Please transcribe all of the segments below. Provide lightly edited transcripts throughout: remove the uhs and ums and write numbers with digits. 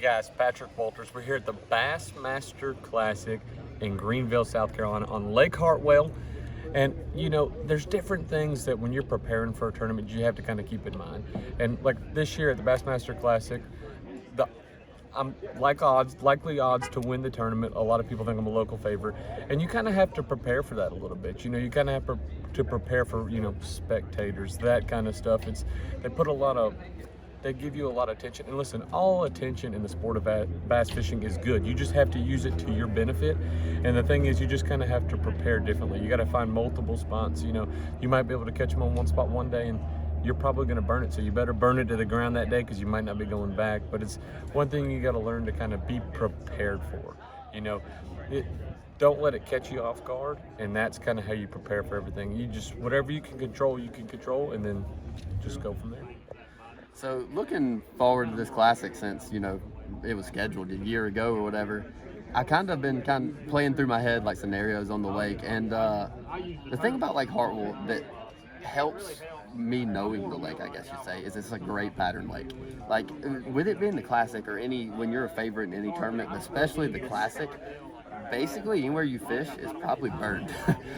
Guys, Patrick Walters. We're here at the Bassmaster Classic in Greenville, South Carolina on Lake Hartwell. And you know, there's different things that when you're preparing for a tournament, you have to kind of keep in mind. And like this year at the Bassmaster Classic, I'm likely odds to win the tournament. A lot of people think I'm a local favorite, and you kind of have to prepare for that a little bit. You know, you kind of have to prepare for, you know, spectators, that kind of stuff. They give you a lot of attention. And listen, all attention in the sport of bass fishing is good. You just have to use it to your benefit. And the thing is, you just kind of have to prepare differently. You got to find multiple spots. You know, you might be able to catch them on one spot one day, and you're probably going to burn it. So you better burn it to the ground that day, because you might not be going back. But it's one thing you got to learn to kind of be prepared for. You know, don't let it catch you off guard. And that's kind of how you prepare for everything. You just, whatever you can control, and then just go from there. So looking forward to this classic, since, you know, it was scheduled a year ago or whatever, I been playing through my head like scenarios on the lake. And the thing about Lake Hartwell that helps me knowing the lake, I guess you'd say, is it's a great pattern lake. Like with it being the classic, or when you're a favorite in any tournament, but especially the classic, basically anywhere you fish is probably burned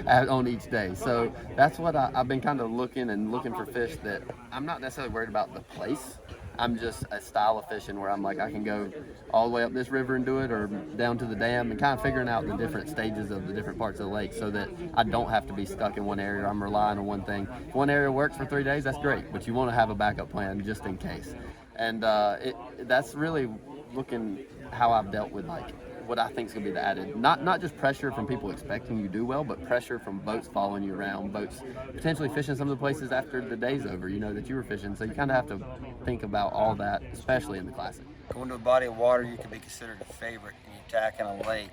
on each day. So that's what I've been kind of looking for fish that I'm not necessarily worried about the place. I'm just a style of fishing where I'm like, I can go all the way up this river and do it, or down to the dam, and kind of figuring out the different stages of the different parts of the lake, so that I don't have to be stuck in one area. I'm relying on one thing. If one area works for 3 days, that's great, but you want to have a backup plan just in case. And that's really looking how I've dealt with like what I think is going to be the added, not just pressure from people expecting you to do well, but pressure from boats following you around, boats potentially fishing some of the places after the day's over, you know, that you were fishing. So you kind of have to think about all that, especially in the classic. Going to a body of water, you can be considered a favorite, and you tack in a lake.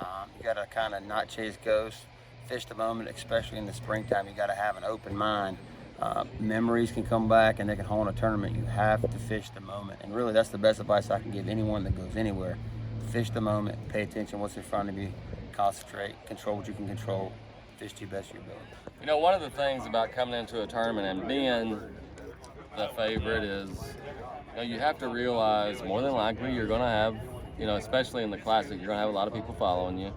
You got to kind of not chase ghosts, fish the moment, especially in the springtime. You got to have an open mind. Memories can come back, and they can hold a tournament. You have to fish the moment, and really that's the best advice I can give anyone that goes anywhere. Fish the moment, pay attention what's in front of you, concentrate, control what you can control, fish to your best of your ability. You know, one of the things about coming into a tournament and being the favorite is, you know, you have to realize more than likely you're going to have, you know, especially in the classic, you're going to have a lot of people following you.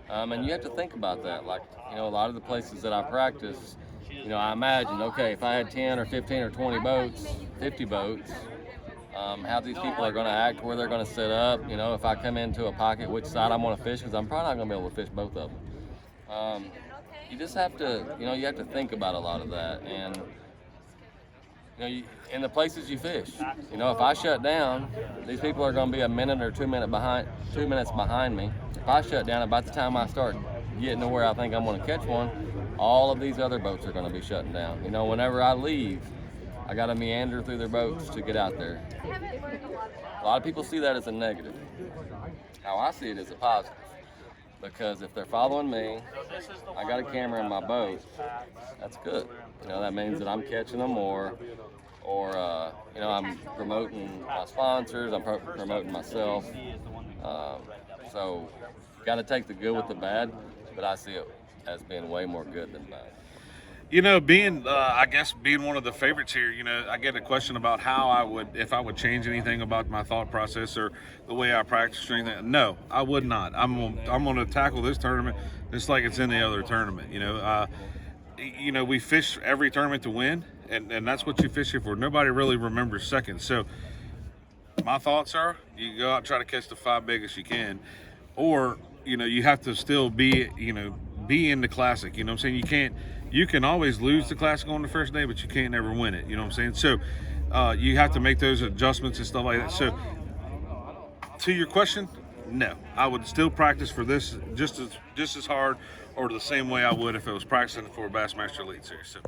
And you have to think about that. Like, you know, a lot of the places that I practice, you know, I imagine, okay, if I had 10 or 15 or 20 boats, 50 boats, how these people are going to act, where they're going to set up, you know, if I come into a pocket, which side I'm going to fish, because I'm probably not going to be able to fish both of them. You just have to, you know, you have to think about a lot of that. And, you know, in the places you fish, you know, if I shut down, these people are going to be a minute or 2 minutes behind me. If I shut down, about the time I start getting to where I think I'm going to catch one, all of these other boats are going to be shutting down. You know, whenever I leave, I got to meander through their boats to get out there. A lot of people see that as a negative. How I see it is a positive. Because if they're following me, I got a camera in my boat, that's good. You know, that means that I'm catching them, or you know, I'm promoting my sponsors, I'm promoting myself. So, got to take the good with the bad, but I see it as being way more good than bad. You know, I guess being one of the favorites here, you know, I get a question about if I would change anything about my thought process or the way I practice or anything. No, I would not. I'm going to tackle this tournament just like it's any other tournament. You know, we fish every tournament to win, and that's what you fish here for. Nobody really remembers seconds. So my thoughts are, you go out and try to catch the 5 biggest you can, or, you know, you have to still be in the classic. You know what I'm saying? You can always lose the classic on the first day, but you can't never win it. You know what I'm saying? So you have to make those adjustments and stuff like that. So to your question, no, I would still practice for this just as hard, or the same way I would if I was practicing for a Bassmaster Elite Series. So.